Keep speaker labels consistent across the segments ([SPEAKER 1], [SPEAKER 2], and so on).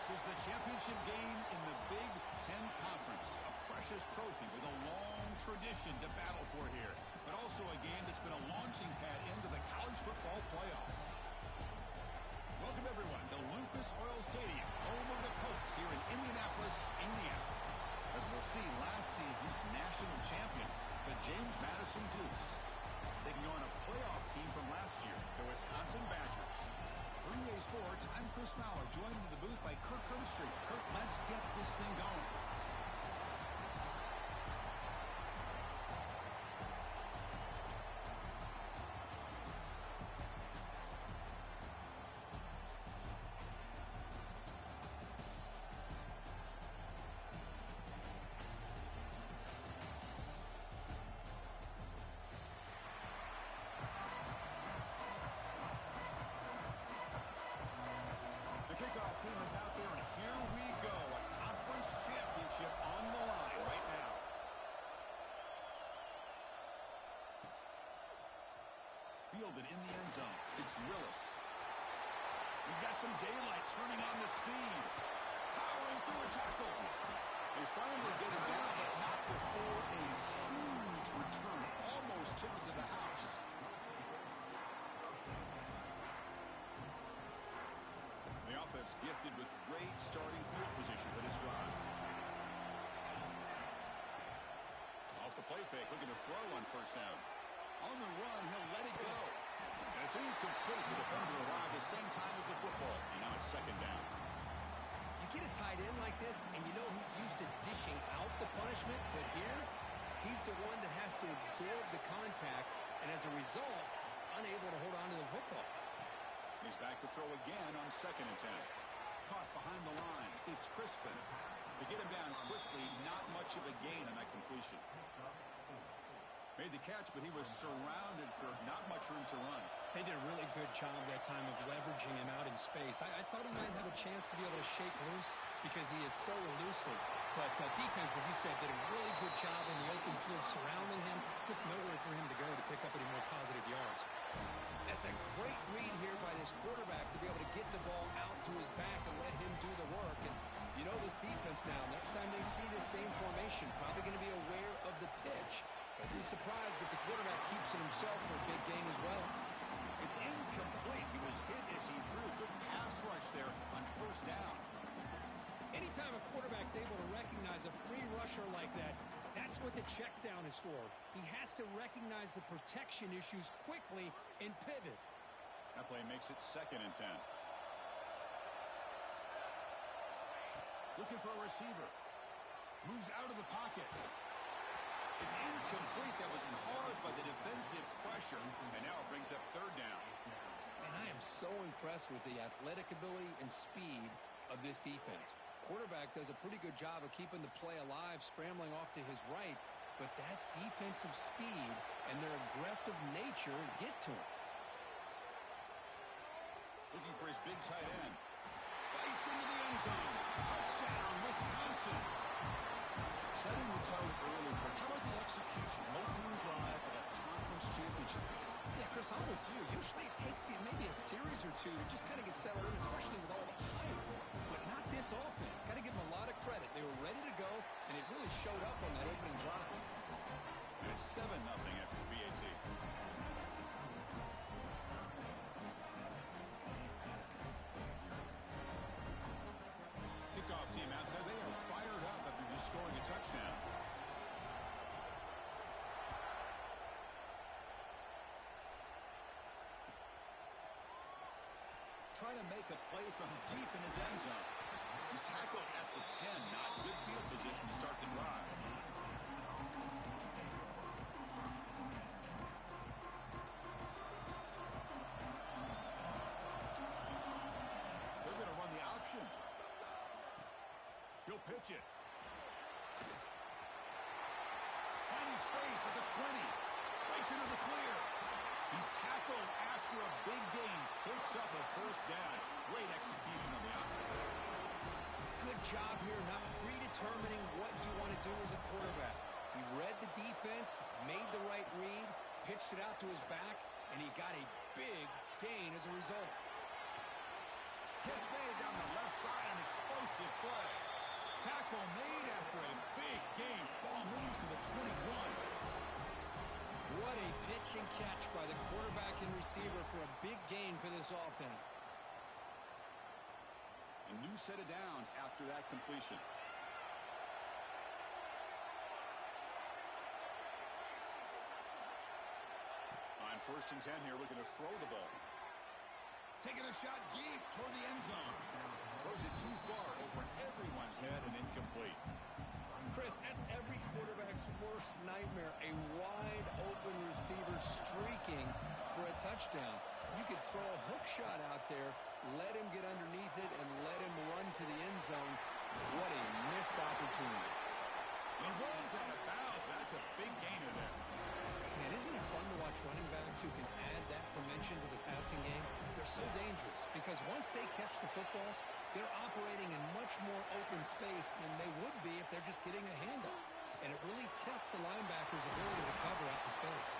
[SPEAKER 1] This is the championship game in the Big Ten Conference. A precious trophy with a long tradition to battle for here. But also a game that's been a launching pad into the college football playoff. Welcome, everyone, to Lucas Oil Stadium, home of the Colts here in Indianapolis, Indiana. As we'll see, last season's national champions, the James Madison Dukes, taking on a playoff team from last year, the Wisconsin Badgers. For EA Sports, I'm Chris Fowler, joined in the booth by Kirk Herbstreit. Kirk, let's get this thing going. Team is out there, and here we go. A conference championship on the line right now. Fielded in the end zone. It's Willis. He's got some daylight, turning on the speed. Powering through a tackle. They finally get him down, but not before a huge return. Almost took it to the house. The offense gifted with great starting field position for this drive. Off the play fake, looking to throw on first down. On the run, he'll let it go. And it's incomplete. The defender arrived the same time as the football. And now it's second down.
[SPEAKER 2] You get a tight end like this, and you know he's used to dishing out the punishment. But here, he's the one that has to absorb the contact. And as a result, he's unable to hold on to the football.
[SPEAKER 1] He's back to throw again on 2nd and 10. Caught behind the line. It's Crispin. To get him down quickly, not much of a gain on that completion. Made the catch, but he was surrounded for not much room to run.
[SPEAKER 2] They did a really good job that time of leveraging him out in space. I thought he might have a chance to be able to shake loose because he is so elusive. But defense, as you said, did a really good job in the open field surrounding him. Just nowhere for him to go to pick up any more positive yards. That's a great read here by this quarterback to be able to get the ball out to his back and let him do the work. And you know this defense now, next time they see the same formation, probably going to be aware of the pitch. Don't be surprised if the quarterback keeps it himself for a big gain as well.
[SPEAKER 1] It's incomplete. He was hit as he threw. Good pass rush there on first down.
[SPEAKER 2] Anytime a quarterback's able to recognize a free rusher like that, that's what the check down is for. He has to recognize the protection issues quickly and pivot.
[SPEAKER 1] That play makes it 2nd and 10. Looking for a receiver. Moves out of the pocket. It's incomplete. That was caused by the defensive pressure. And now it brings up 3rd down.
[SPEAKER 2] And I am so impressed with the athletic ability and speed of this defense. Quarterback does a pretty good job of keeping the play alive, scrambling off to his right. But that defensive speed and their aggressive nature get to him.
[SPEAKER 1] Looking for his big tight end. Bites into the end zone. Touchdown, Wisconsin. Setting the tone early. How about the execution? Opening drive of a conference championship.
[SPEAKER 2] Yeah, Chris, I'm with you. Usually it takes you maybe a series or two to just kind of get settled in, especially with all the hype. But not this offense. Got to give them a lot of credit. They were ready to go, and it really showed up on that opening drive.
[SPEAKER 1] And it's 7-0 after the BAT. Kickoff team out there. They are fired up after just scoring a touchdown. Trying to make a play from deep in his end zone. He's tackled at the 10. Not good field position to start the drive. They're going to run the option. He'll pitch it. Finding space at the 20. Breaks into the clear. He's tackled after a big gain. Picks up a first down. Great execution on the option.
[SPEAKER 2] Good job here not predetermining what you want to do as a quarterback. He read the defense, made the right read, pitched it out to his back, and he got a big gain as a result.
[SPEAKER 1] Catch made down the left side, an explosive play. Tackle made after a big gain. Ball moves to the 21.
[SPEAKER 2] What a pitch and catch by the quarterback and receiver for a big gain for this offense.
[SPEAKER 1] A new set of downs after that completion. On 1st and 10 here, looking to throw the ball. Taking a shot deep toward the end zone. Throws it too far over everyone's head and incomplete.
[SPEAKER 2] Chris, that's every quarterback's worst nightmare. A wide open receiver streaking for a touchdown. You could throw a hook shot out there, let him get underneath it, and let him run to the end zone. What a missed opportunity.
[SPEAKER 1] He rolls out of bounds. That's a big gainer there.
[SPEAKER 2] Man, isn't it fun to watch running backs who can add that dimension to the passing game? They're so dangerous because once they catch the football, they're operating in much more open space than they would be if they're just getting a handoff. And it really tests the linebacker's ability to cover out the space.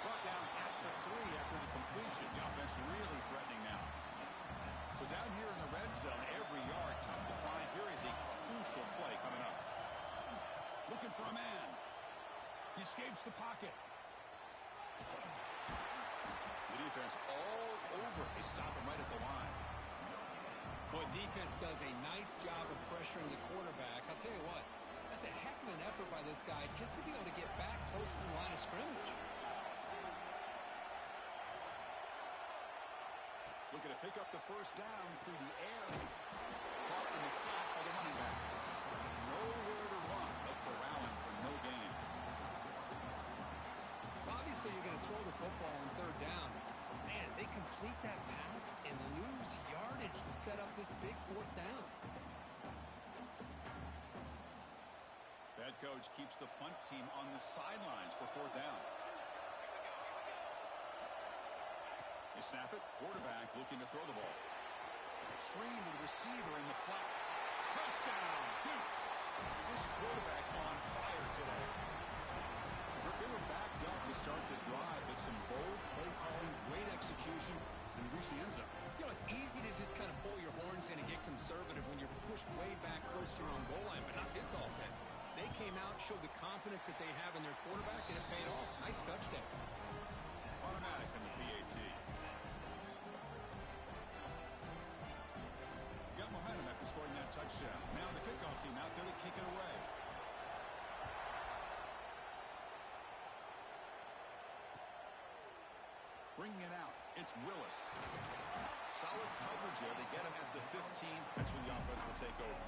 [SPEAKER 1] Brought down at the 3 after the completion. The offense really threatening now. So down here in the red zone, every yard tough to find. Here is a crucial play coming up. Looking for a man. He escapes the pocket. The defense all over. They stop him right at the line.
[SPEAKER 2] Boy, defense does a nice job of pressuring the quarterback. I'll tell you what, that's a heck of an effort by this guy just to be able to get back close to the line of scrimmage.
[SPEAKER 1] Looking to pick up the 1st down through the air. Caught in the flat by the running back. Nowhere to run, but corralling for no gain.
[SPEAKER 2] Obviously, you're going to throw the football on 3rd down. Man, they complete that pass and lose yardage to set up this big 4th down.
[SPEAKER 1] Head coach keeps the punt team on the sidelines for 4th down. They snap it. Quarterback looking to throw the ball. Screen to the receiver in the flat. Touchdown, Dukes. This quarterback on fire today. They were backed up to start the drive, but some bold play calling, great execution, and reach the end zone.
[SPEAKER 2] You know, it's easy to just kind of pull your horns in and get conservative when you're pushed way back close to your own goal line, but not this offense. They came out, showed the confidence that they have in their quarterback, and it paid off. Nice touchdown.
[SPEAKER 1] Automatic in the PAT. Got momentum after scoring that touchdown. Now the kickoff team out there to kick it away. Bringing it out, it's Willis. Solid coverage there. They get him at the 15. That's where the offense will take over.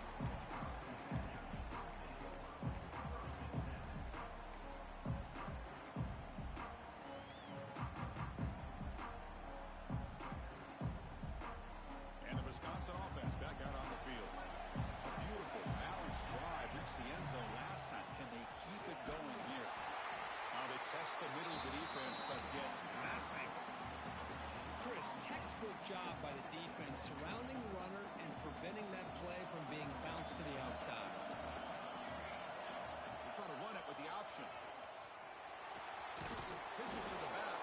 [SPEAKER 1] And the Wisconsin offense back out on the field. A beautiful, balanced drive. Reached the end zone last time. Can they keep it going here? Now they test the middle of the defense, but get nothing.
[SPEAKER 2] Chris, textbook job by the defense surrounding the runner and preventing that play from being bounced to the outside.
[SPEAKER 1] They're trying to run it with the option. Pitches to the back,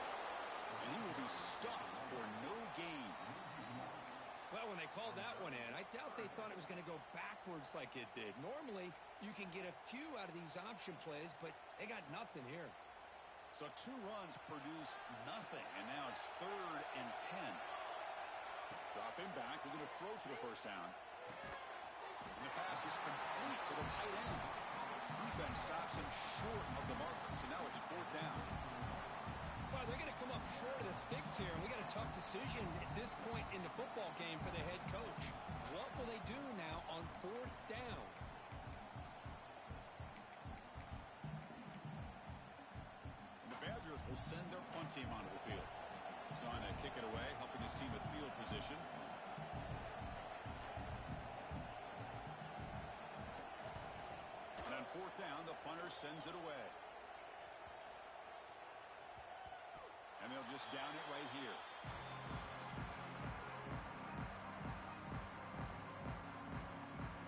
[SPEAKER 1] and he will be stuffed for no gain.
[SPEAKER 2] Well, when they called that one in, I doubt they thought it was going to go backwards like it did. Normally, you can get a few out of these option plays, but they got nothing here.
[SPEAKER 1] So 2 runs produce nothing, and now it's 3rd and 10. Drop him back. They're going to throw for the 1st down. And the pass is complete to the tight end. Defense stops him short of the marker, so now it's 4th down.
[SPEAKER 2] Well, they're going to come up short of the sticks here, and we got a tough decision at this point in the football game for the head coach. What will they do now on 4th down?
[SPEAKER 1] Will send their punt team onto the field. He's on to kick it away, helping his team with field position. And on 4th down, the punter sends it away. And they'll just down it right here.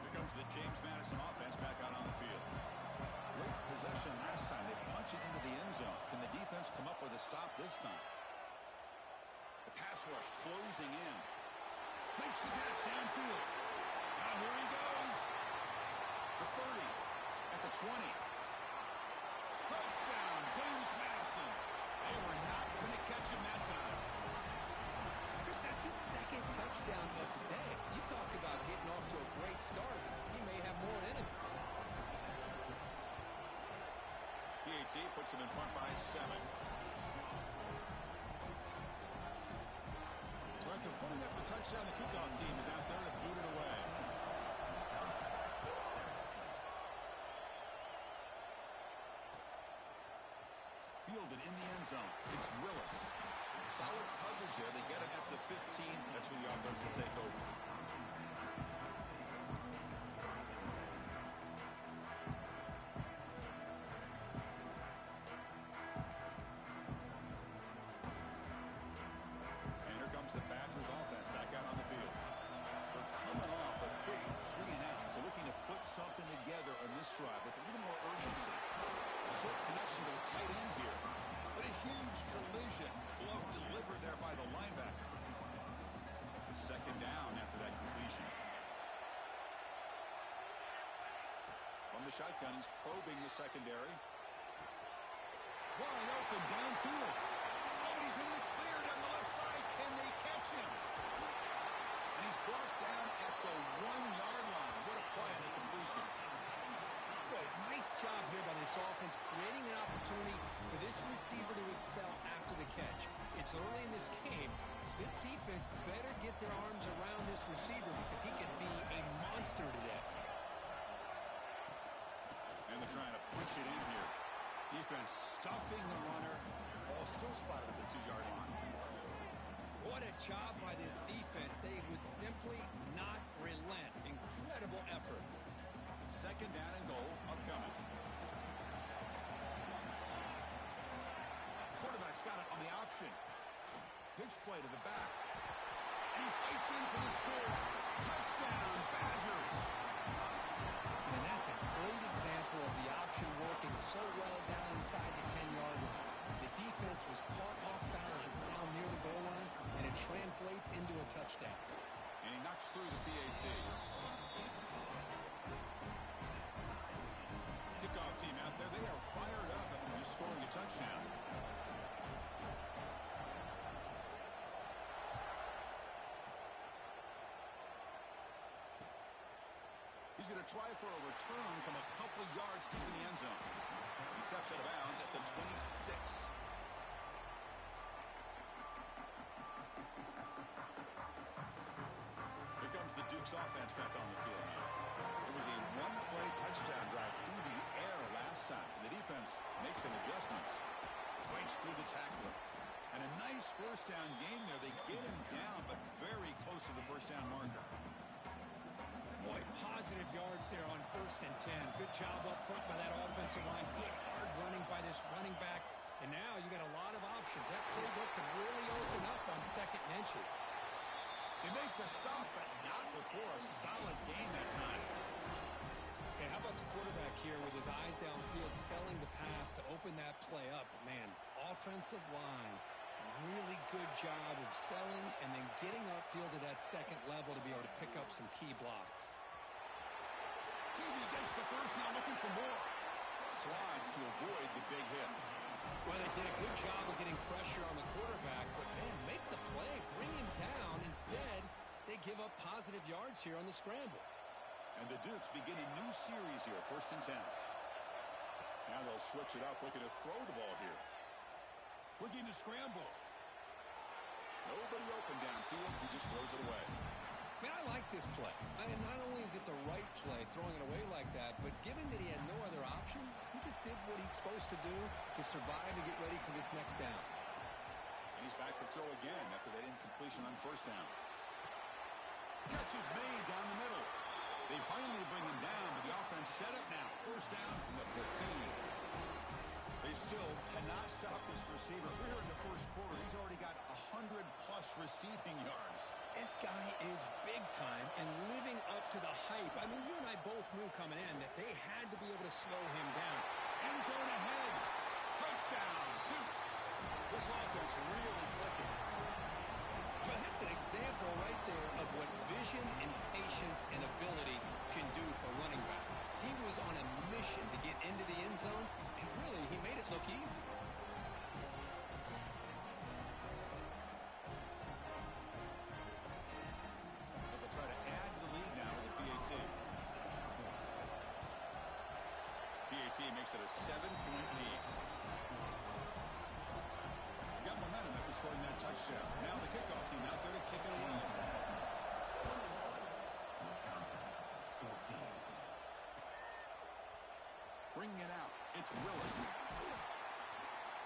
[SPEAKER 1] Here comes the James Madison offense back out on the field. Great possession last time. They punch it into the end zone. Can the defense come up with a stop this time? The pass rush closing in. Makes the catch downfield. Now here he goes. The 30. At the 20. Touchdown, James Madison. They were not going to catch him that time.
[SPEAKER 2] Chris, that's his second touchdown of the day. You talk about getting off to a great start. He may have more in him.
[SPEAKER 1] PAT puts him in front by 7. So after putting up the touchdown, the kickoff team is out there to boot it away. Fielded in the end zone. It's Willis. Solid coverage there. They get it at the 15. That's where the offense will take over. And here comes the Badgers offense back out on the field. They're coming off a quick 3 and out. So looking to put something together on this drive with a little more urgency. A short connection to the tight end here. But a huge collision. Blow delivered there by the linebacker. Second down after that completion. From the shotgun, he's probing the secondary. Wide open downfield. Oh, he's in the clear down the left side. Can they catch him? And he's brought down at the 1-yard line. What a play on the completion.
[SPEAKER 2] But nice job here by this offense, creating an opportunity for this receiver to excel after the catch. It's early in this game, so this defense better get their arms around this receiver because he could be a monster today.
[SPEAKER 1] And they're trying to push it in here. Defense stuffing the runner. Ball still spotted at the 2-yard line.
[SPEAKER 2] What a job by this defense. They would simply not relent. Incredible effort.
[SPEAKER 1] Second down and goal upcoming. Quarterback's got it on the option. Pitch play to the back. And he fights in for the score. Touchdown, Badgers.
[SPEAKER 2] And that's a great example of the option working so well down inside the 10-yard line. The defense was caught off balance down near the goal line, and it translates into a touchdown.
[SPEAKER 1] And he knocks through the PAT. Kickoff team out there, they are fired up after just scoring a touchdown. He's going to try for a return from a couple yards deep in the end zone. He steps out of bounds at the 26. Here comes the Duke's offense back on the field now. It was a one-play touchdown drive through the air last time. The defense makes some adjustments. Breaks through the tackler. And a nice first down gain there. They get him down, but very close to the first down marker.
[SPEAKER 2] Boy, positive yards there on 1st and 10. Good job up front by that offensive line. Good hard running by this running back. And now you got a lot of options. That playbook can really open up on 2nd and inches.
[SPEAKER 1] They make the stop, but not before a solid gain that time.
[SPEAKER 2] Okay, how about the quarterback here with his eyes downfield, selling the pass to open that play up? Man, offensive line, really good job of selling and then getting upfield to that 2nd level to be able to pick up some key blocks.
[SPEAKER 1] Heavey gets the first, now looking for more. Slides to avoid the big hit.
[SPEAKER 2] Well, they did a good job of getting pressure on the quarterback, but man, make the play, bring him down. Instead, they give up positive yards here on the scramble.
[SPEAKER 1] And the Dukes begin a new series here, 1st and 10. Now they'll switch it up, looking to throw the ball here. Looking to scramble. Nobody open downfield, he just throws it away.
[SPEAKER 2] Man, I like this play. Not only is it the right play, throwing it away like that, but given that he had no other option, he just did what he's supposed to do to survive and get ready for this next down.
[SPEAKER 1] And he's back to throw again after that incompletion on 1st down. Catch is made down the middle. They finally bring him down, but the offense set up now. 1st down from the 15. They still cannot stop this receiver. We're here in the 1st quarter. He's already got 100-plus receiving yards.
[SPEAKER 2] This guy is big time and living up to the hype. I mean, you and I both knew coming in that they had to be able to slow him down.
[SPEAKER 1] End zone ahead. Touchdown, Dukes. This offense really clicking.
[SPEAKER 2] Well, that's an example right there of what vision and patience and ability can do for a running back. He was on a mission to get into the end zone, and really, he made it look easy.
[SPEAKER 1] They'll try to add to the lead now with a PAT. PAT makes it a 7-point lead. Got momentum after scoring that touchdown. Now the kickoff team out there to kick it away. Bringing it out, it's Willis.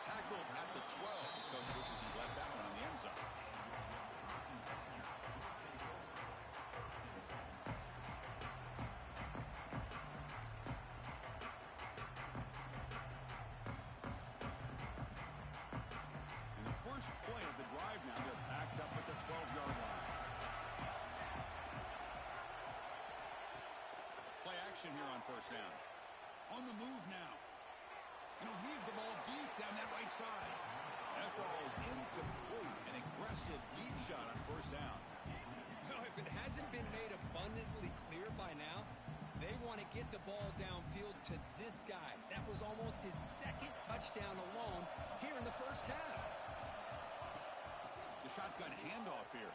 [SPEAKER 1] Tackled at the 12. The coach wishes he left that one in the end zone. And the first play of the drive now, they're backed up at the 12-yard line. Play action here on first down. On the move now. And he'll heave the ball deep down that right side. That ball is incomplete. An aggressive deep shot on first down.
[SPEAKER 2] Well, if it hasn't been made abundantly clear by now, they want to get the ball downfield to this guy. That was almost his second touchdown alone here in the first half.
[SPEAKER 1] The shotgun handoff here.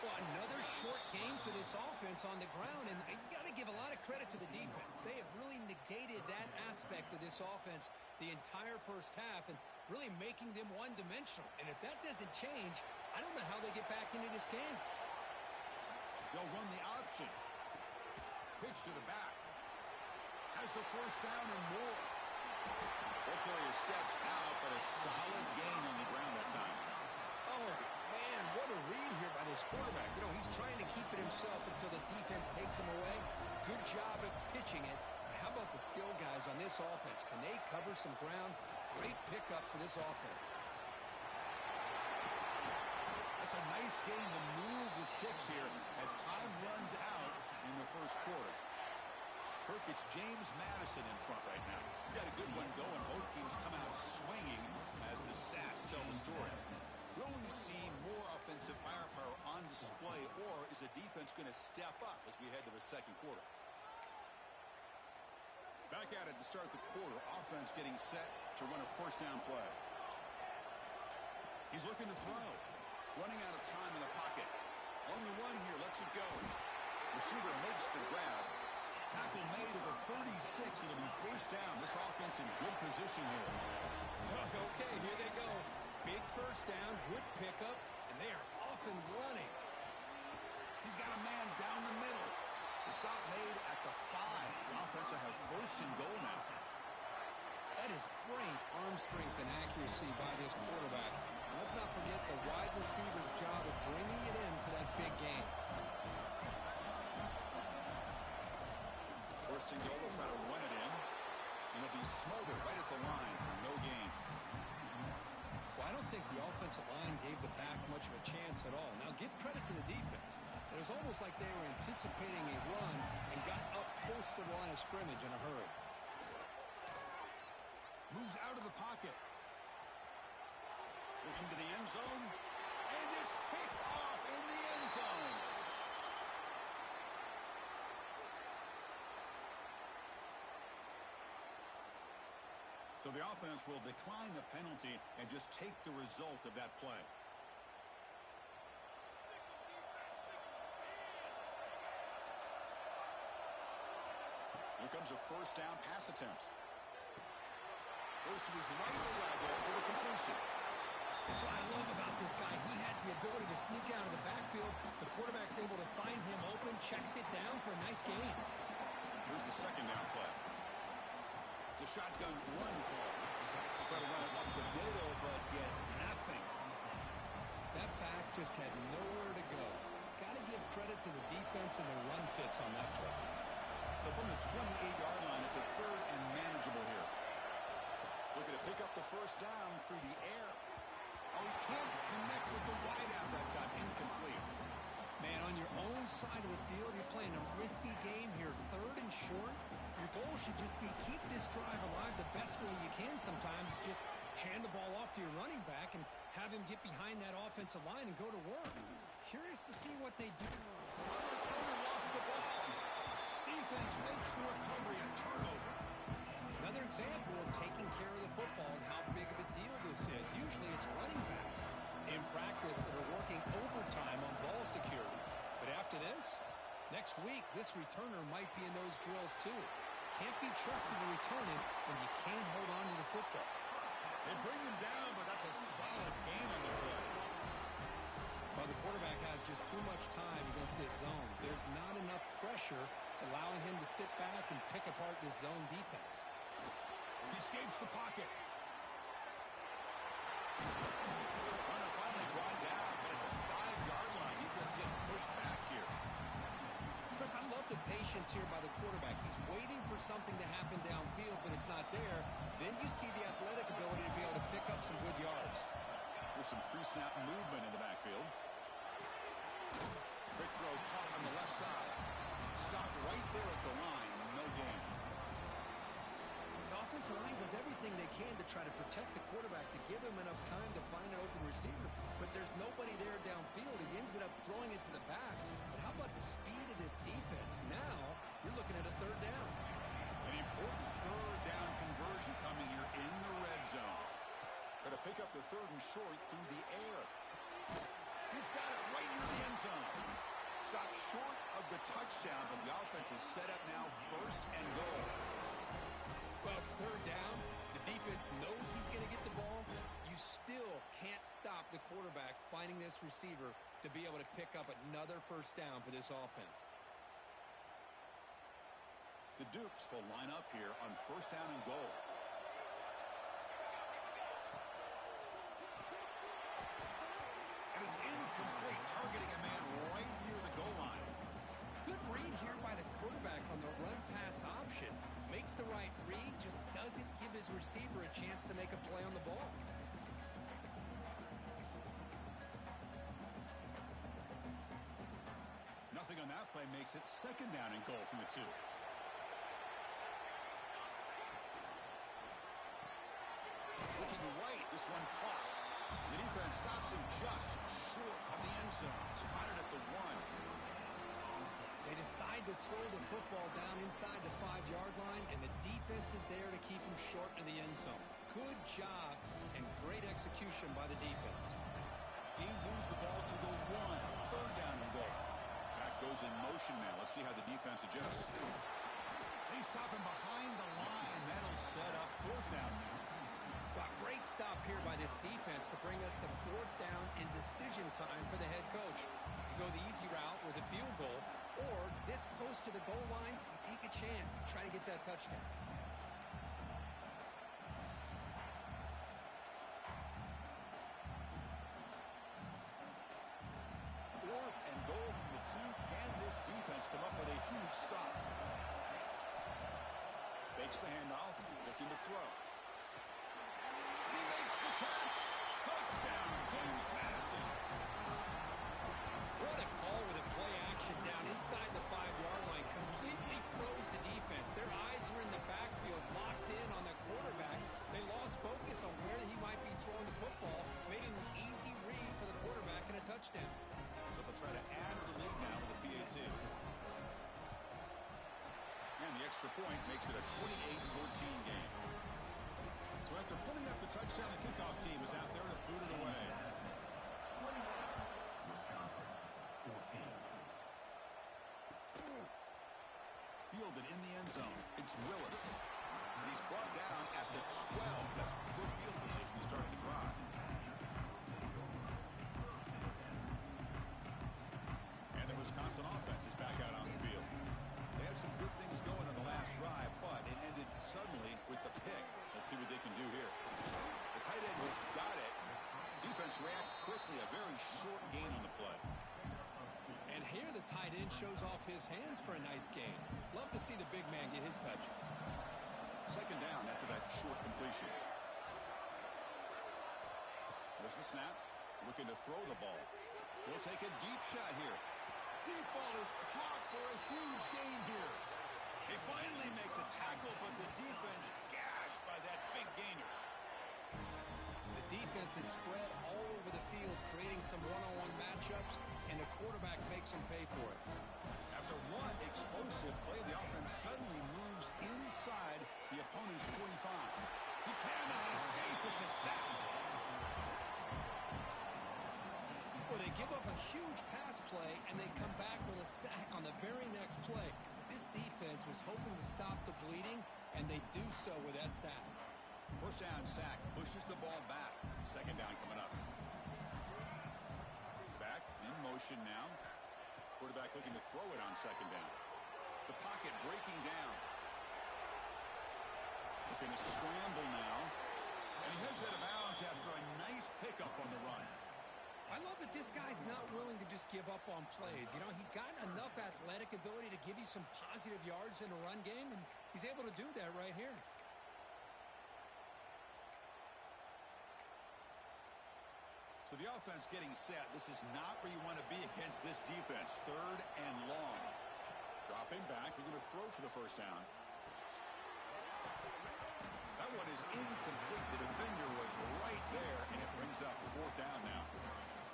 [SPEAKER 2] Well, another short game for this offense on the ground, and you got to give a lot of credit to the defense. They have really negated that aspect of this offense the entire first half and really making them one-dimensional. And if that doesn't change, I don't know how they get back into this game.
[SPEAKER 1] They'll run the option. Pitch to the back. Has the first down and more. Carrier steps out, but a solid gain on the ground that time.
[SPEAKER 2] Oh, man, what a read here by this quarterback. You know, he's trying to keep it himself until the defense takes him away. Good job of pitching it. How about the skill guys on this offense? Can they cover some ground? Great pickup for this offense.
[SPEAKER 1] That's a nice game to move the sticks here as time runs out in the first quarter. Kirk, it's James Madison in front right now. We've got a good one going. Both teams come out swinging as the stats tell the story. Will we see more offensive firepower on display, or is the defense going to step up as we head to the second quarter? Back at it to start the quarter. Offense getting set to run a first down play. He's looking to throw. Running out of time in the pocket. On the run here, lets it go. Receiver makes the grab. Tackle made at the 36. It'll be first down. This offense in good position here.
[SPEAKER 2] Okay, here they go. Big first down, good pickup, and they are off and running.
[SPEAKER 1] He's got a man down the middle. The stop made at the 5. The offense will have first and goal now.
[SPEAKER 2] That is great arm strength and accuracy by this quarterback. And let's not forget the wide receiver's job of bringing it in for that big game.
[SPEAKER 1] First and goal, they'll try to run it in. And it'll be smothered right at the line for no gain.
[SPEAKER 2] Well, I don't think the offensive line gave the back much of a chance at all. Now, give credit to the defense. It was almost like they were anticipating a run and got up close to the line of scrimmage in a hurry.
[SPEAKER 1] Moves out of the pocket. Into the end zone. And it's picked off in the end zone. So the offense will decline the penalty and just take the result of that play. Here comes a first down pass attempt. Goes to his right side there for the completion.
[SPEAKER 2] That's what I love about this guy. He has the ability to sneak out of the backfield. The quarterback's able to find him open, checks it down for a nice gain.
[SPEAKER 1] Here's the second down play. It's a shotgun run call. Try to run it up the middle, but get nothing.
[SPEAKER 2] That back just had nowhere to go. Got to give credit to the defense and the run fits on that play.
[SPEAKER 1] So from the 28-yard line, it's a third and manageable here. Looking to pick up the first down through the air. Oh, he can't connect with the wideout that time. Incomplete.
[SPEAKER 2] Man, on your own side of the field, you're playing a risky game here. Third and short. Your goal should just be keep this drive alive the best way you can sometimes. Just hand the ball off off to your running back and have him get behind that offensive line and go to work. Curious to see what they do.
[SPEAKER 1] The returner lost the ball. Defense makes the recovery, a turnover.
[SPEAKER 2] Another example of taking care of the football and how big of a deal this is. Usually it's running backs in practice that are working overtime on ball security. But after this, next week, this returner might be in those drills too. Can't be trusted to return it when you can't hold on to the football.
[SPEAKER 1] They bring him down, but that's a solid gain on the play.
[SPEAKER 2] Well, the quarterback has just too much time against this zone. There's not enough pressure to allowing him to sit back and pick apart this zone defense.
[SPEAKER 1] He escapes the pocket. Runner finally brought down, but at the 5-yard line, defense getting pushed back here.
[SPEAKER 2] Chris, I love the patience here by the quarterback. He's waiting for something to happen downfield, but it's not there. Then you see the athletic ability to be able to pick up some good yards.
[SPEAKER 1] There's some pre-snap movement in the backfield. Quick throw caught on the left side. Stopped right there at the line. No gain.
[SPEAKER 2] The offensive line does everything they can to try to protect the quarterback, to give him enough time to find an open receiver. But there's nobody there downfield. He ends up throwing it to the back. But how about the speed of this defense? Now you're looking at a third down.
[SPEAKER 1] An important third down conversion coming here in the red zone. Got to pick up the third and short through the air. He's got it right near the end zone. Stopped short of the touchdown, but the offense is set up now first and goal.
[SPEAKER 2] Well, it's third down. The defense knows he's going to get the ball. You still can't stop the quarterback finding this receiver to be able to pick up another first down for this offense.
[SPEAKER 1] The Dukes will line up here on first down and goal. And it's incomplete, targeting a man right near the goal line.
[SPEAKER 2] Good read here by the quarterback on the run-pass option. Makes the right read, just doesn't give his receiver a chance to make a play on the ball.
[SPEAKER 1] Nothing on that play makes it second down and goal from the 2. Looking right, this one caught. The defense stops him just short of the end zone. Spotted at the 1.
[SPEAKER 2] They decide to throw the football down inside the 5-yard line, and the defense is there to keep him short of the end zone. Good job and great execution by the defense.
[SPEAKER 1] He moves the ball to the 1. Third down and goal. Back goes in motion now. Let's see how the defense adjusts. They stop him behind the line. That'll set up fourth down now.
[SPEAKER 2] Well, great stop here by this defense to bring us to fourth down and decision time for the head coach. You go the easy route with a field goal, or this close to the goal line, you take a chance to try to get that touchdown.
[SPEAKER 1] Fourth and goal from the 2. Can this defense come up with a huge stop? Fakes the handoff, looking to throw. He makes the catch. Touchdown, James Madison.
[SPEAKER 2] What a call with a play action down inside the 5-yard line. Completely throws the defense. Their eyes are in the backfield, locked in on the quarterback. They lost focus on where he might be throwing the football. Made an easy read for the quarterback and a touchdown.
[SPEAKER 1] So they'll try to add to the lead now with a PAT. And the extra point makes it a 28-14 game. So after putting up the touchdown, the kickoff team is out there to boot it away. Fielded in the end zone. It's Willis. He's brought down at the 12. That's good field position to start the drive. And the Wisconsin offense is back out on the field. They had some good things going on the last drive, but it ended suddenly with the pick. Let's see what they can do here. The tight end has got it. Defense reacts quickly. A very short gain on the play.
[SPEAKER 2] And here the tight end shows off his hands for a nice gain. Love to see the big man get his touches.
[SPEAKER 1] Second down after that short completion. There's the snap. Looking to throw the ball. He'll take a deep shot here. Deep ball is caught for a huge gain here. They finally make the tackle, but the defense gashed by that big gainer.
[SPEAKER 2] The defense is spread all over the field, creating some one-on-one matchups, and the quarterback makes them pay for it.
[SPEAKER 1] After one explosive play, the offense suddenly moves inside the opponent's 45. He cannot escape. It's a sack.
[SPEAKER 2] Well, they give up a huge pass play, and they come back with a sack on the very next play. This defense was hoping to stop the bleeding, and they do so with that sack.
[SPEAKER 1] First down sack, pushes the ball back. Second down coming up. Back in motion now. Quarterback looking to throw it on second down. The pocket breaking down. Looking to scramble now. And he heads out of bounds after a nice pickup on the run.
[SPEAKER 2] I love that this guy's not willing to just give up on plays. You know, he's got enough athletic ability to give you some positive yards in a run game, and he's able to do that right here.
[SPEAKER 1] So the offense getting set. This is not where you want to be against this defense. Third and long. Dropping back. They're going to throw for the first down. That one is incomplete. The defender was right there, and it brings up fourth down now.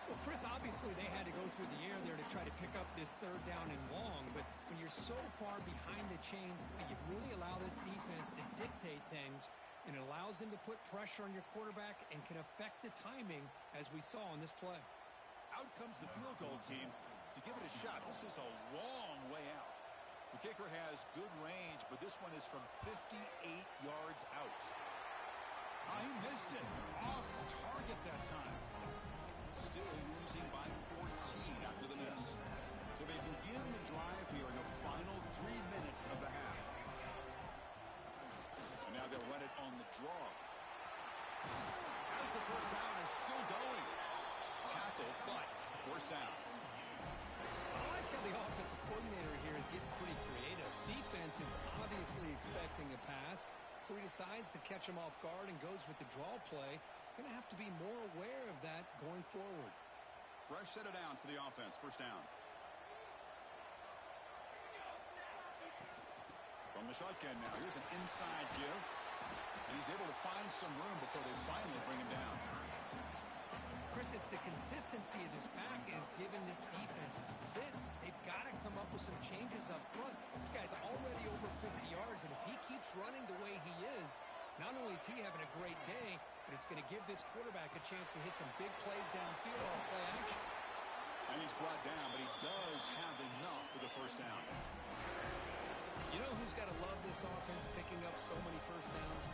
[SPEAKER 2] Well, Chris, obviously they had to go through the air there to try to pick up this third down and long, but when you're so far behind the chains, you really allow this defense to dictate things, and it allows them to put pressure on your quarterback and can affect the timing, as we saw in this play.
[SPEAKER 1] Out comes the field goal team to give it a shot. This is a long way out. The kicker has good range, but this one is from 58 yards out. He missed it. Off target that time. Still losing by 14 after the miss. So they begin the drive here in the final 3 minutes of the half. And now they'll run it on the draw. As the first down is still going. Tackle, but first down.
[SPEAKER 2] I like how the offensive coordinator here is getting pretty creative. Defense is obviously expecting a pass, so he decides to catch him off guard and goes with the draw play. Going to have to be more aware of that going forward.
[SPEAKER 1] Fresh set of downs for the offense. First down. From the shotgun now. Here's an inside give. And he's able to find some room before they finally bring him down.
[SPEAKER 2] Chris, it's the consistency of this pack is giving this defense fits. They've got to come up with some changes up front. This guy's already over 50 yards, and if he keeps running the way he is, not only is he having a great day, but it's going to give this quarterback a chance to hit some big plays downfield on play action.
[SPEAKER 1] And he's brought down, but he does have enough for the first down.
[SPEAKER 2] You know who's got to love this offense picking up so many first downs?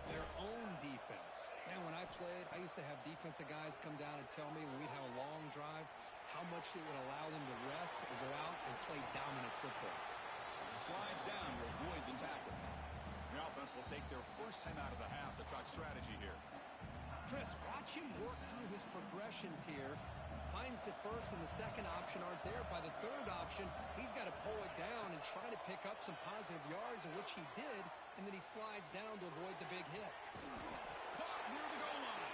[SPEAKER 2] Their own defense. Man, when I played, I used to have defensive guys come down and tell me when we'd have a long drive how much it would allow them to rest and go out and play dominant football.
[SPEAKER 1] Slides down to avoid the tackle. The offense will take their first time out of the half to talk strategy here.
[SPEAKER 2] Chris, watch him work through his progressions here. Finds the first and the second option aren't there. By the third option, he's got to pull it down and try to pick up some positive yards, of which he did, and then he slides down to avoid the big hit.
[SPEAKER 1] Caught near the goal line.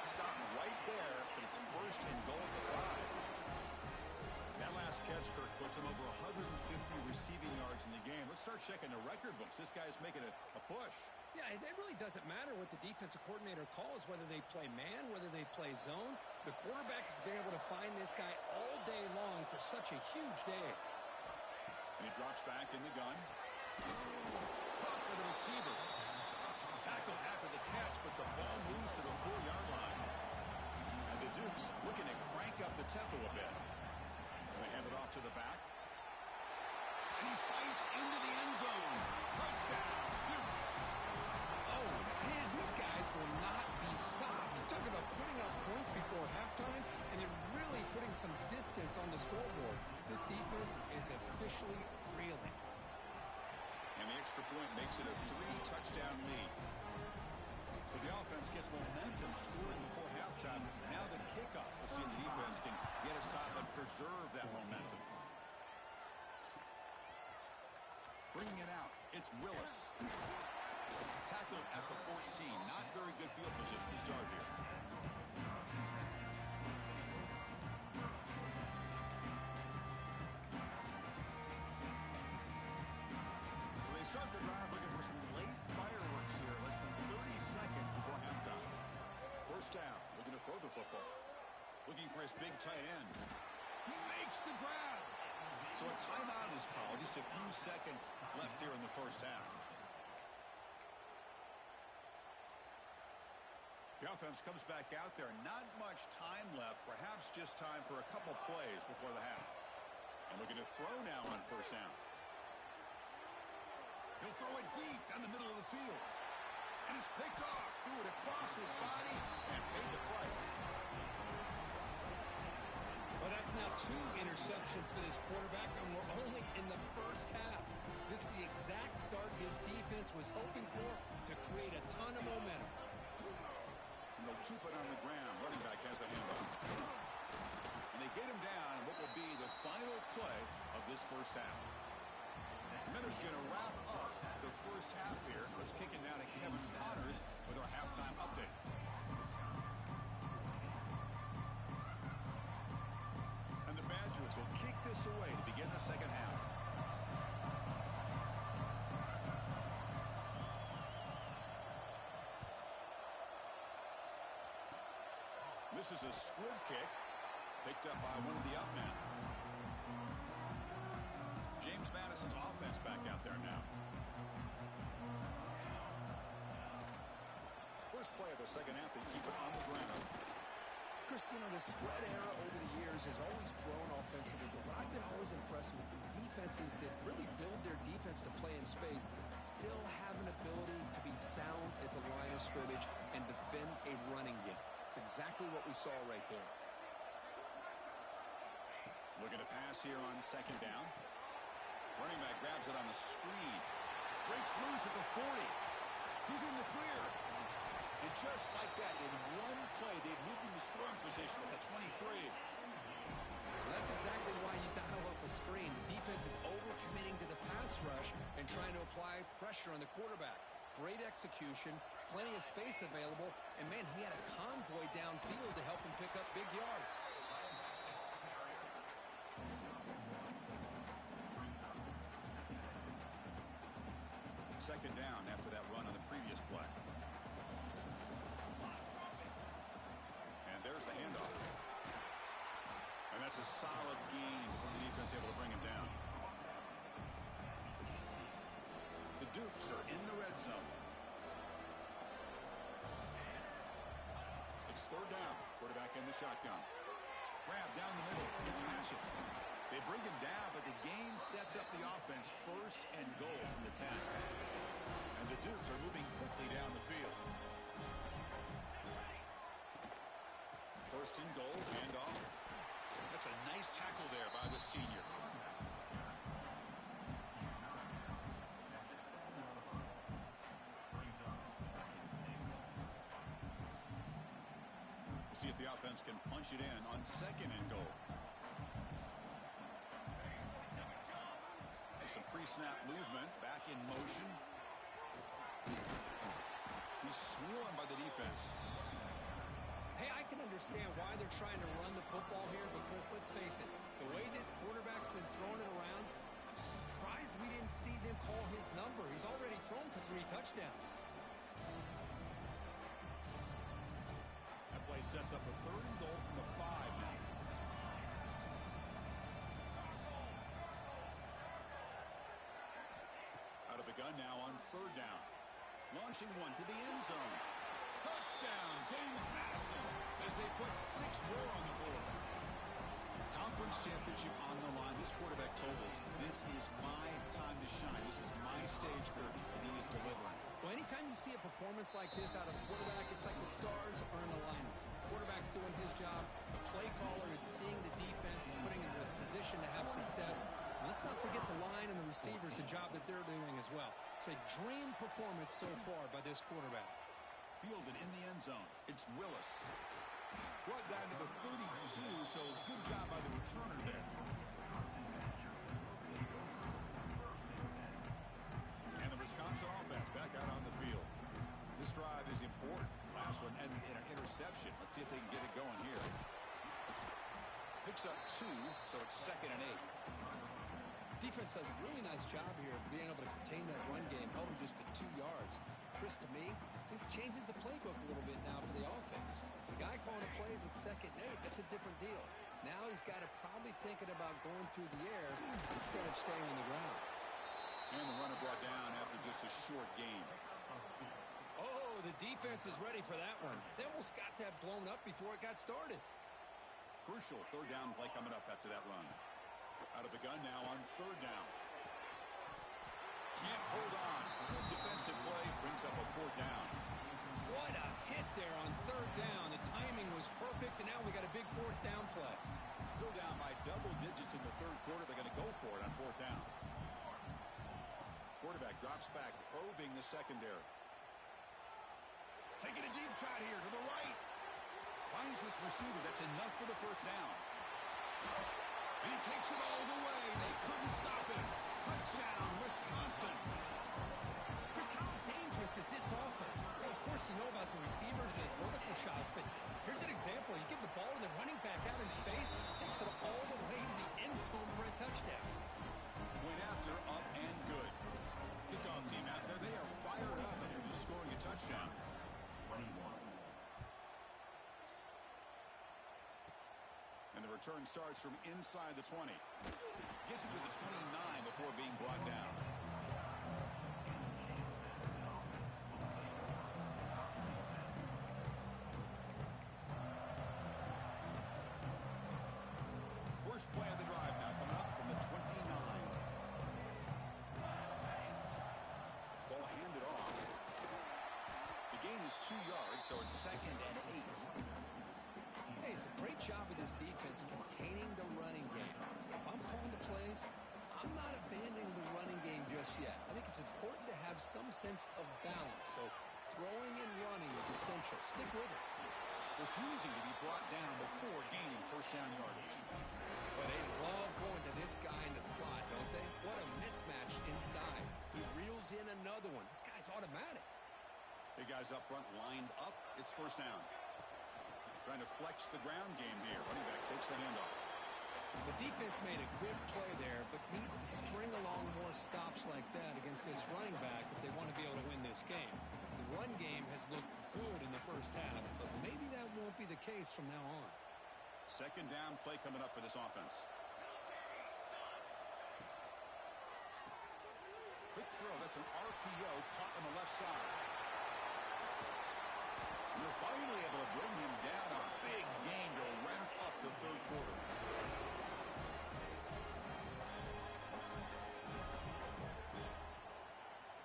[SPEAKER 1] Stopping right there, but it's first and goal at the 5. That last catch, Kirk, puts him over 150 receiving yards in the game. Let's start checking the record books. This guy's making a push.
[SPEAKER 2] Yeah, it really doesn't matter what the defensive coordinator calls, whether they play man, whether they play zone. The quarterback has been able to find this guy all day long for such a huge day.
[SPEAKER 1] And he drops back in the gun. Caught by the receiver. Tackled after the catch, but the ball moves to the 4-yard line. And the Dukes looking to crank up the tempo a bit. They hand it off to the back. And he fights into the end zone. Touchdown, Dukes.
[SPEAKER 2] Oh, man, these guys will not be stopped. You're talking about putting up points before halftime, and then really putting some distance on the scoreboard. This defense is officially reeling.
[SPEAKER 1] And the extra point makes it a 3-touchdown lead. So the offense gets momentum scoring before halftime. Now the kickoff. We'll see if the defense can get a stop and preserve that momentum. Bringing it out, it's Willis. Tackled at the 14. Not very good field position to start here. So they start the drive looking for some late fireworks here. Less than 30 seconds before halftime. First down, looking to throw the football. Looking for his big tight end. He makes the grab. So a timeout is called. Just a few seconds left here in the first half. The offense comes back out there. Not much time left. Perhaps just time for a couple plays before the half. And looking to throw now on first down. He'll throw it deep down the middle of the field. And it's picked off. Threw it across his body and paid the price.
[SPEAKER 2] Well, that's now 2 interceptions for this quarterback, and we're only in the first half. This is the exact start his defense was hoping for to create a ton of momentum.
[SPEAKER 1] And they'll keep it on the ground. Running back has the handoff. And they get him down in what will be the final play of this first half. Minter's going to wrap up the first half here. Let's kick it down to Kevin Connors with our halftime update. And the Badgers will kick this away to begin the second half. This is a squib kick picked up by one of the up men. James Madison's offense back out there now. First play of the second half, they keep it on the ground.
[SPEAKER 2] Chris, you know, the spread era over the years has always grown offensively, but what I've been always impressed with defenses that really build their defense to play in space still have an ability to be sound at the line of scrimmage and defend a running game. It's exactly what we saw right there.
[SPEAKER 1] Looking to pass here on second down. Running back grabs it on the screen. Breaks loose at the 40. He's in the clear. And just like that, in one play, they've moved into scoring position at the 23.
[SPEAKER 2] Well, that's exactly why you dial up a screen. The defense is overcommitting to the pass rush and trying to apply pressure on the quarterback. Great execution, plenty of space available, and, man, he had a convoy downfield to help him pick up big yards.
[SPEAKER 1] Second down after that run on the previous play. And there's the handoff. And that's a solid gain from the defense, able to bring him down. The Dukes are in the red zone. It's third down. Quarterback in the shotgun. Grab down the middle. Smash it. They bring him down, but the game sets up the offense first and goal from the 10. And the Dukes are moving quickly down the field. First and goal, handoff. That's a nice tackle there by the senior. We'll see if the offense can punch it in on second and goal. Some pre-snap movement, back in motion. He's swarmed by the defense.
[SPEAKER 2] Hey, I can understand why they're trying to run the football here, because let's face it, the way this quarterback's been throwing it around, I'm surprised we didn't see them call his number. He's already thrown for 3 touchdowns.
[SPEAKER 1] That play sets up a third and goal from the 5 now. Out of the gun now on third down. Launching one to the end zone. Touchdown, James Madison, as they put 6 more on the board. Conference championship on the line. This quarterback told us, this is my time to shine. This is my stage curtain, and he is delivering.
[SPEAKER 2] Well, anytime you see a performance like this out of a quarterback, it's like the stars are in alignment. The quarterback's doing his job. The play caller is seeing the defense and putting him in a position to have success. And let's not forget the line and the receivers, the job that they're doing as well. It's a dream performance so far by this quarterback.
[SPEAKER 1] Fielded in the end zone. It's Willis. Brought down to the 32, so good job by the returner there. And the Wisconsin offense back out on the field. This drive is important. Last one, and an interception. Let's see if they can get it going here. Picks up 2, so it's second and 8.
[SPEAKER 2] Defense does a really nice job here of being able to contain that run game, held him just to 2 yards. Chris, to me, this changes the playbook a little bit now for the offense. different deal. Now he's got to probably thinking about going through the air instead of staying on the ground.
[SPEAKER 1] And the runner brought down after just a short gain.
[SPEAKER 2] Oh, the defense is ready for that one. They almost got that blown up before it got started.
[SPEAKER 1] Crucial third down play coming up after that run. Out of the gun now on third down. Can't hold on. Good defensive play brings up a fourth down.
[SPEAKER 2] What a hit there on third down. The timing was perfect, and now we got a big fourth down play.
[SPEAKER 1] Still down by double digits in the third quarter. They're going to go for it on fourth down. Quarterback drops back, probing the secondary. Taking a deep shot here to the right. Finds this receiver. That's enough for the first down. And he takes it all the way. They couldn't stop him. Touchdown, Wisconsin.
[SPEAKER 2] Chris, how dangerous is this offense? Well, of course, you know about the receivers and his vertical shots, but here's an example. You give the ball to the running back out in space, takes it all the way to the end zone for a touchdown.
[SPEAKER 1] Went after, up and good. Kickoff team out there. They are fired up, and they're just scoring a touchdown.
[SPEAKER 3] 21.
[SPEAKER 1] And the return starts from inside the 20. Gets it to the 29 before being brought down. First play of the drive now coming up from the 29. Ball handed off. The gain is 2 yards, so it's 2nd and 8.
[SPEAKER 2] Hey, it's a great job of this defense containing the running game. If I'm calling the plays, I'm not abandoning the running game just yet. I think it's important to have some sense of balance. So throwing and running is essential. Stick with it.
[SPEAKER 1] Refusing to be brought down before gaining first down yardage.
[SPEAKER 2] But they love going to this guy in the slot, don't they? What a mismatch inside. He reels in another one. This guy's automatic.
[SPEAKER 1] Big guys up front lined up. It's first down. Trying to flex the ground game here. Running back takes the handoff.
[SPEAKER 2] The defense made a good play there, but needs to string along more stops like that against this running back if they want to be able to win this game. The run game has looked good in the first half, but maybe that won't be the case from now on.
[SPEAKER 1] Second down play coming up for this offense. Quick throw. That's an RPO caught on the left side. They're finally able to bring him down. A big gain to wrap up the third quarter.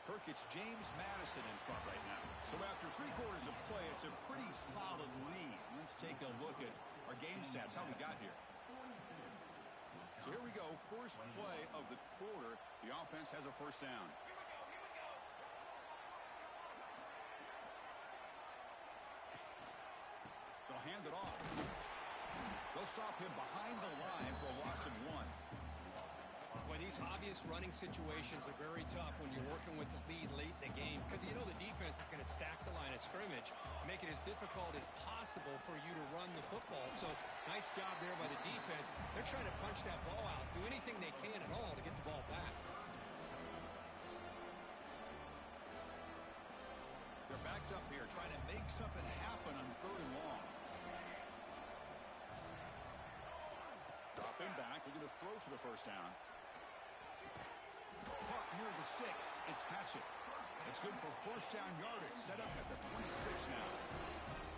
[SPEAKER 1] Kirk, it's James Madison in front right now. So after 3 quarters of play, it's a pretty solid lead. Let's take a look at our game stats, how we got here. So here we go, first play of the quarter. The offense has a first down. They'll hand it off. They'll stop him behind the line for a loss of 1.
[SPEAKER 2] Boy, these obvious running situations are very tough when you're working with the lead late in the game because you know the defense is going to stack the line of scrimmage, make it as difficult as possible for you to run the football. So nice job there by the defense. They're trying to punch that ball out, do anything they can at all to get the ball back.
[SPEAKER 1] They're backed up here trying to make something happen on third and long. Drop him back, looking to throw for the first down. Caught near the sticks. It's Patchett. It's good for first down yardage. Set up at the 26 now.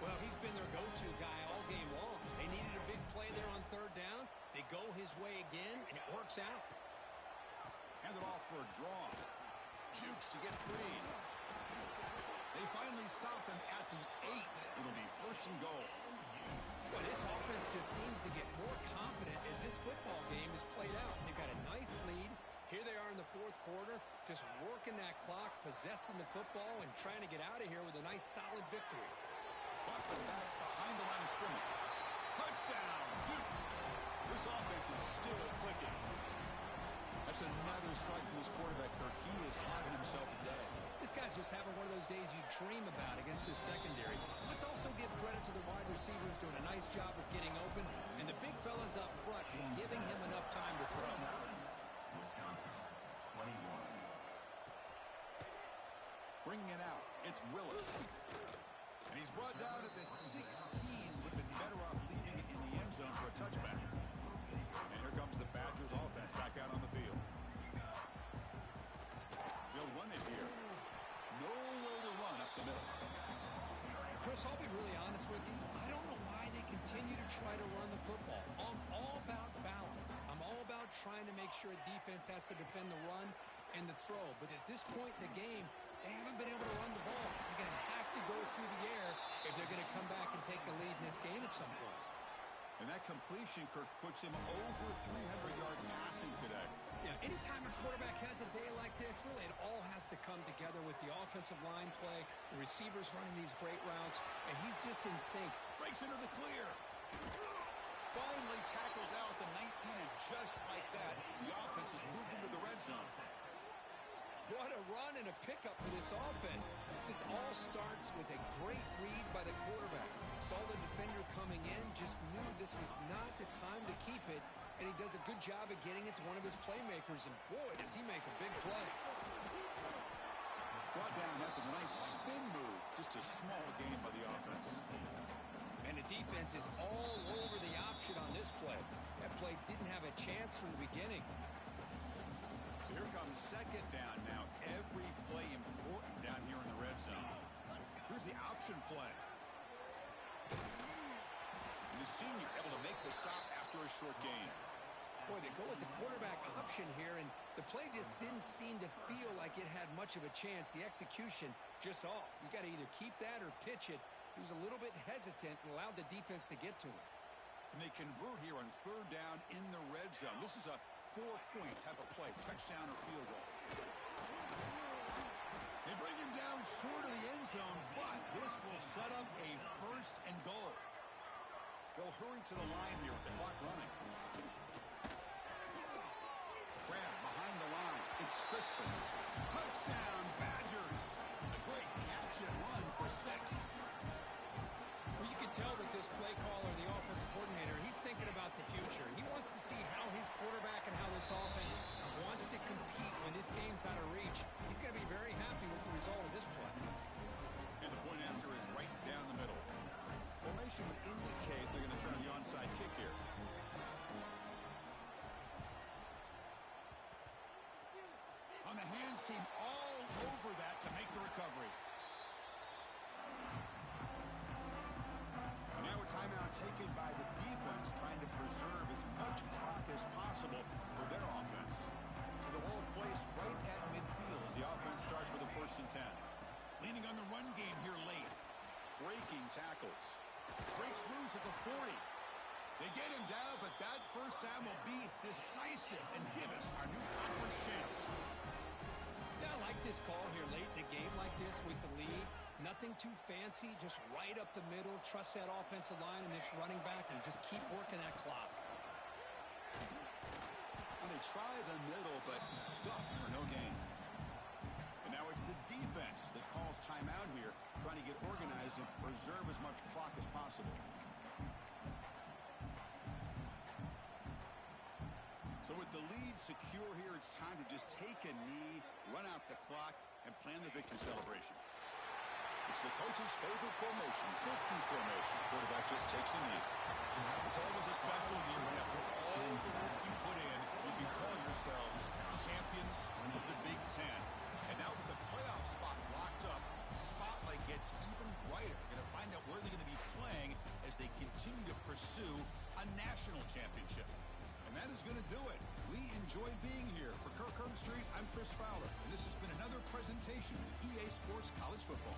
[SPEAKER 2] Well, he's been their go-to guy all game long. They needed a big play there on third down. They go his way again, and it works out.
[SPEAKER 1] Hand it off for a draw. Jukes to get free. They finally stop him at the 8. It'll be first and goal.
[SPEAKER 2] Well, this offense just seems to get more confident as this football game is played out. They've got a nice lead. Here they are in the fourth quarter, just working that clock, possessing the football, and trying to get out of here with a nice, solid victory.
[SPEAKER 1] Clock for the back behind the line of scrimmage. Touchdown, Dukes. This offense is still clicking. That's another strike from this quarterback, Kirk. He is having himself a day.
[SPEAKER 2] This guy's just having one of those days you dream about against this secondary. Let's also give credit to the wide receivers doing a nice job of getting open, and the big fellas up front giving him enough time to throw.
[SPEAKER 3] Wisconsin, 21.
[SPEAKER 1] Bringing it out, it's Willis. And he's brought down at the 16. Would have been better off leaving it in the end zone.
[SPEAKER 2] Chris, I'll be really honest with you. I don't know why they continue to try to run the football. I'm all about balance. I'm all about trying to make sure a defense has to defend the run and the throw. But at this point in the game, they haven't been able to run the ball. They're going to have to go through the air if they're going to come back and take the lead in this game at some point.
[SPEAKER 1] And that completion, Kirk, puts him over 300 yards passing today.
[SPEAKER 2] Yeah, anytime a quarterback has a day like this, really it all has to come together with the offensive line play, the receivers running these great routes, and he's just in sync.
[SPEAKER 1] Breaks into the clear. Finally tackled down at the 19, and just like that, the offense has moved into the red zone.
[SPEAKER 2] What a run and a pickup for this offense. This all starts with a great read by the quarterback. Saw the defender coming in, just knew this was not the time to keep it, and he does a good job of getting it to one of his playmakers, and boy, does he make a big play.
[SPEAKER 1] Brought down after the nice spin move. Just a small gain by the offense.
[SPEAKER 2] And the defense is all over the option on this play. That play didn't have a chance from the beginning.
[SPEAKER 1] So here comes second down now. Every play important down here in the red zone. Here's the option play. The senior able to make the stop after a short gain.
[SPEAKER 2] Boy, they go with the quarterback option here, and the play just didn't seem to feel like it had much of a chance. The execution just off. You got to either keep that or pitch it. He was a little bit hesitant and allowed the defense to get to him.
[SPEAKER 1] And they convert here on third down in the red zone. This is a 4-point type of play, touchdown or field goal. They bring him down short of the end zone, but this will set up a first and goal. They'll hurry to the line here with the clock running. Grab behind the line. It's Crispin. Touchdown, Badgers. A great catch and run for 6.
[SPEAKER 2] Well, you can tell that this play caller, the offensive coordinator, he's thinking about the future. He wants to see how his quarterback and how this offense wants to compete when this game's out of reach. He's going to be very happy with the result of this play.
[SPEAKER 1] And the point after is right down the middle. Formation would indicate they're going to try the onside kick here. On the hands team all over that to make the recovery. And now a timeout taken by the defense, trying to preserve as much clock as possible for their offense. So the ball placed right at midfield as the offense starts with a 1st and 10. Leaning on the run game here late. Breaking tackles. Breaks loose at the 40. They get him down, but that first down will be decisive and give us our new conference champs.
[SPEAKER 2] Yeah, I like this call here late in the game like this with the lead. Nothing too fancy, just right up the middle. Trust that offensive line and this running back and just keep working that clock.
[SPEAKER 1] And they try the middle, but stuck for no gain. And now it's the defense that calls timeout here, trying to get organized and preserve as much clock as possible. So with the lead secure here, it's time to just take a knee, run out the clock, and plan the victory celebration. It's the coach's favorite formation, victory formation. Quarterback just takes a knee. It's always a special year when after all the work you put in, you can call yourselves champions of the Big Ten. And now with the playoff spot locked up, the spotlight gets even brighter. We're going to find out where they're going to be playing as they continue to pursue a national championship. And that is going to do it. We enjoyed being here. For Kirk Herbstreit, I'm Chris Fowler, and this has been another presentation of EA Sports College Football.